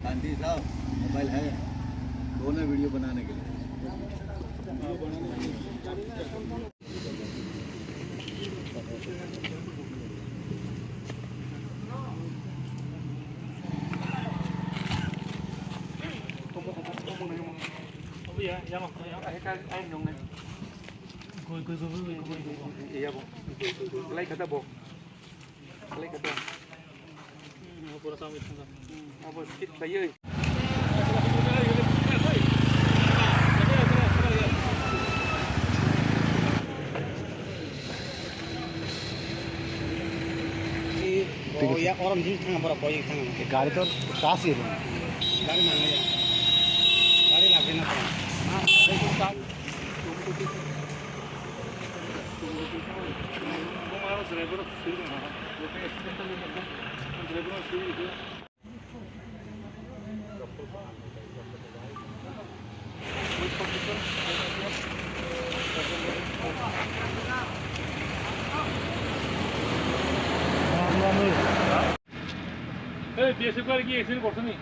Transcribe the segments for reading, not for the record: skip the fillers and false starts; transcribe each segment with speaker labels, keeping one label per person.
Speaker 1: गांधी साहब मोबाइल है दोनों वीडियो बनाने के लिए।
Speaker 2: या और हम थांगा बड़ा कोई थांगा
Speaker 1: गाड़ी तो काश ही
Speaker 2: गाड़ी मान लिया गाड़ी लागे ना हां देखो का हमारा ड्राइवर फिर ना लोग एक्सीडेंट में मतलब ड्राइवर फिर বিএসএফ করে কি এক্সিডেন্ট করছ নি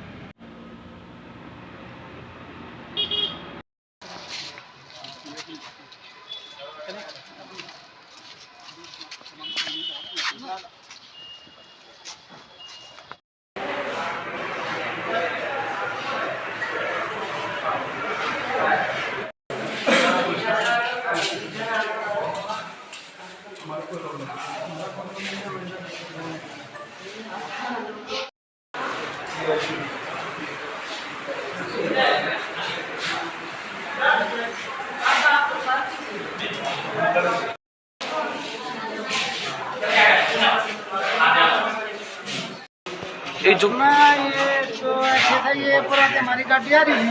Speaker 3: ये जो
Speaker 4: ना ये तो ऐसे था, ये पूरा के हमारी गाड़ी आ रही थी,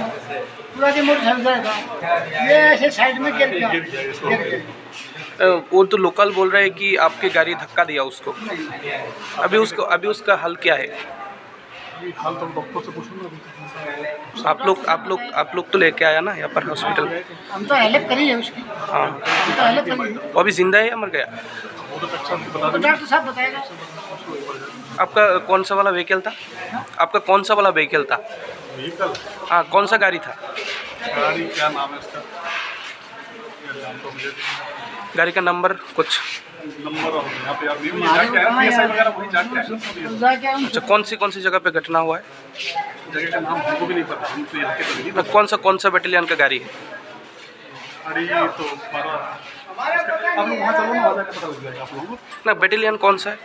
Speaker 4: पूरा के मोटरसाइकिल था, ये ऐसे साइड में गिर गया।
Speaker 3: वो तो लोकल बोल रहे हैं कि आपके गाड़ी धक्का दिया उसको। अभी उसका हल क्या है?
Speaker 2: हाल तो डॉक्टर से पूछूंगा।
Speaker 3: आप लोग तो लेके आया ना यहाँ पर हॉस्पिटल?
Speaker 4: हम तो हेल्प करी है उसकी।
Speaker 3: हाँ,
Speaker 4: हम तो हेल्प करी।
Speaker 3: वो अभी जिंदा है या मर गया?
Speaker 4: डॉक्टर साहब बताएगा।
Speaker 3: आपका कौन सा वाला व्हीकल था? आपका कौन सा वाला व्हीकल था?
Speaker 2: व्हीकल?
Speaker 3: हाँ, कौन सा गाड़ी था?
Speaker 2: गाड़ी क्या नाम है इसका?
Speaker 3: गाड़ी का नंबर कुछ?
Speaker 2: नंबर यहाँ पे PSI वगैरह वही जाके है।
Speaker 3: अच्छा, कौन सी जगह पे घटना हुआ है?
Speaker 2: जगह का नाम हमको भी नहीं पता, हम तो यहाँ के तो
Speaker 3: कौन सा बैटालियन का गाड़ी है?
Speaker 2: गाड़ी तो आप लोग वहाँ चलो ना, वहाँ जाकर पता लग जाएगा आप लोगों को।
Speaker 3: ना बैटालियन कौन सा है?